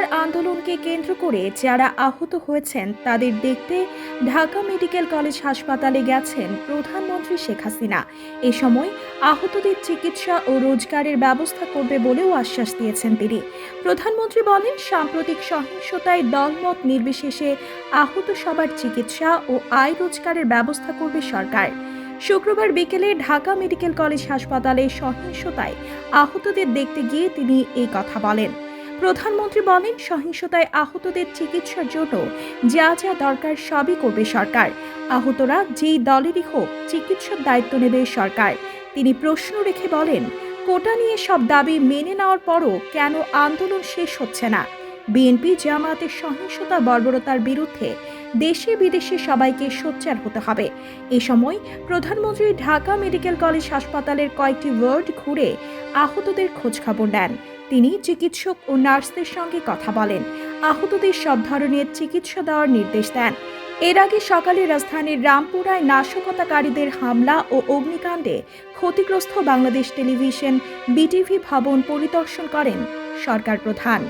জুলাই আন্দোলনকে কেন্দ্র করে যারা আহত হয়েছেন তাদের দেখতে ঢাকা মেডিকেল কলেজ হাসপাতালে গেছেন প্রধানমন্ত্রী শেখ হাসিনা। এ সময় আহতদের চিকিৎসা ও রোজগারের ব্যবস্থা করবে বলেও আশ্বাস দিয়েছেন তিনি। প্রধানমন্ত্রী বলেন, সাম্প্রতিক সহিংসতায় দলমত নির্বিশেষে আহত সবার চিকিৎসা ও আয় রোজগারের ব্যবস্থা করবে সরকার। শুক্রবার বিকেলে ঢাকা মেডিকেল কলেজ হাসপাতালে সহিংসতায় আহতদের দেখতে গিয়ে তিনি এই কথা বলেন। প্রধানমন্ত্রী বলেন, সহিংসতায় আহতদের চিকিৎসার জন্য যা যা দরকার সবই করবে সরকার। আহতরা যেই দলেরই হোক, চিকিৎসার দায়িত্ব নেবে সরকার। তিনি প্রশ্ন রেখে বলেন, কোটা নিয়ে সব দাবি মেনে নেওয়ার পরও কেন আন্দোলন শেষ হচ্ছে না? বিএনপি জামায়াতের সহিংসতা বর্বরতার বিরুদ্ধে দেশে বিদেশে সবাইকে সোচ্চার হতে হবে। এ সময় প্রধানমন্ত্রী ঢাকা মেডিকেল কলেজ হাসপাতালের কয়েকটি ওয়ার্ড ঘুরে আহতদের খোঁজখবর নেন। তিনি চিকিৎসক ও নার্সদের সঙ্গে কথা বলেন, আহতদের সব ধরনের চিকিৎসা দেওয়ার নির্দেশ দেন। এর আগে সকালে রাজধানীর রামপুরায় নাশকতাকারীদের হামলা ও অগ্নিকাণ্ডে ক্ষতিগ্রস্ত বাংলাদেশ টেলিভিশন বিটিভি ভবন পরিদর্শন করেন সরকার প্রধান।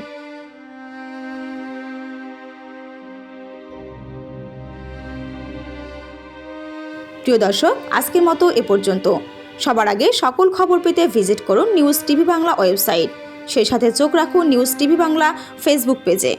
প্রিয় দর্শক, আজকের মতো এ পর্যন্ত। সবার আগে সকল খবর পেতে ভিজিট করুন নিউজ টিভি বাংলা ওয়েবসাইট। সেই সাথে চোখ রাখুন নিউজ টিভি বাংলা ফেসবুক পেজে।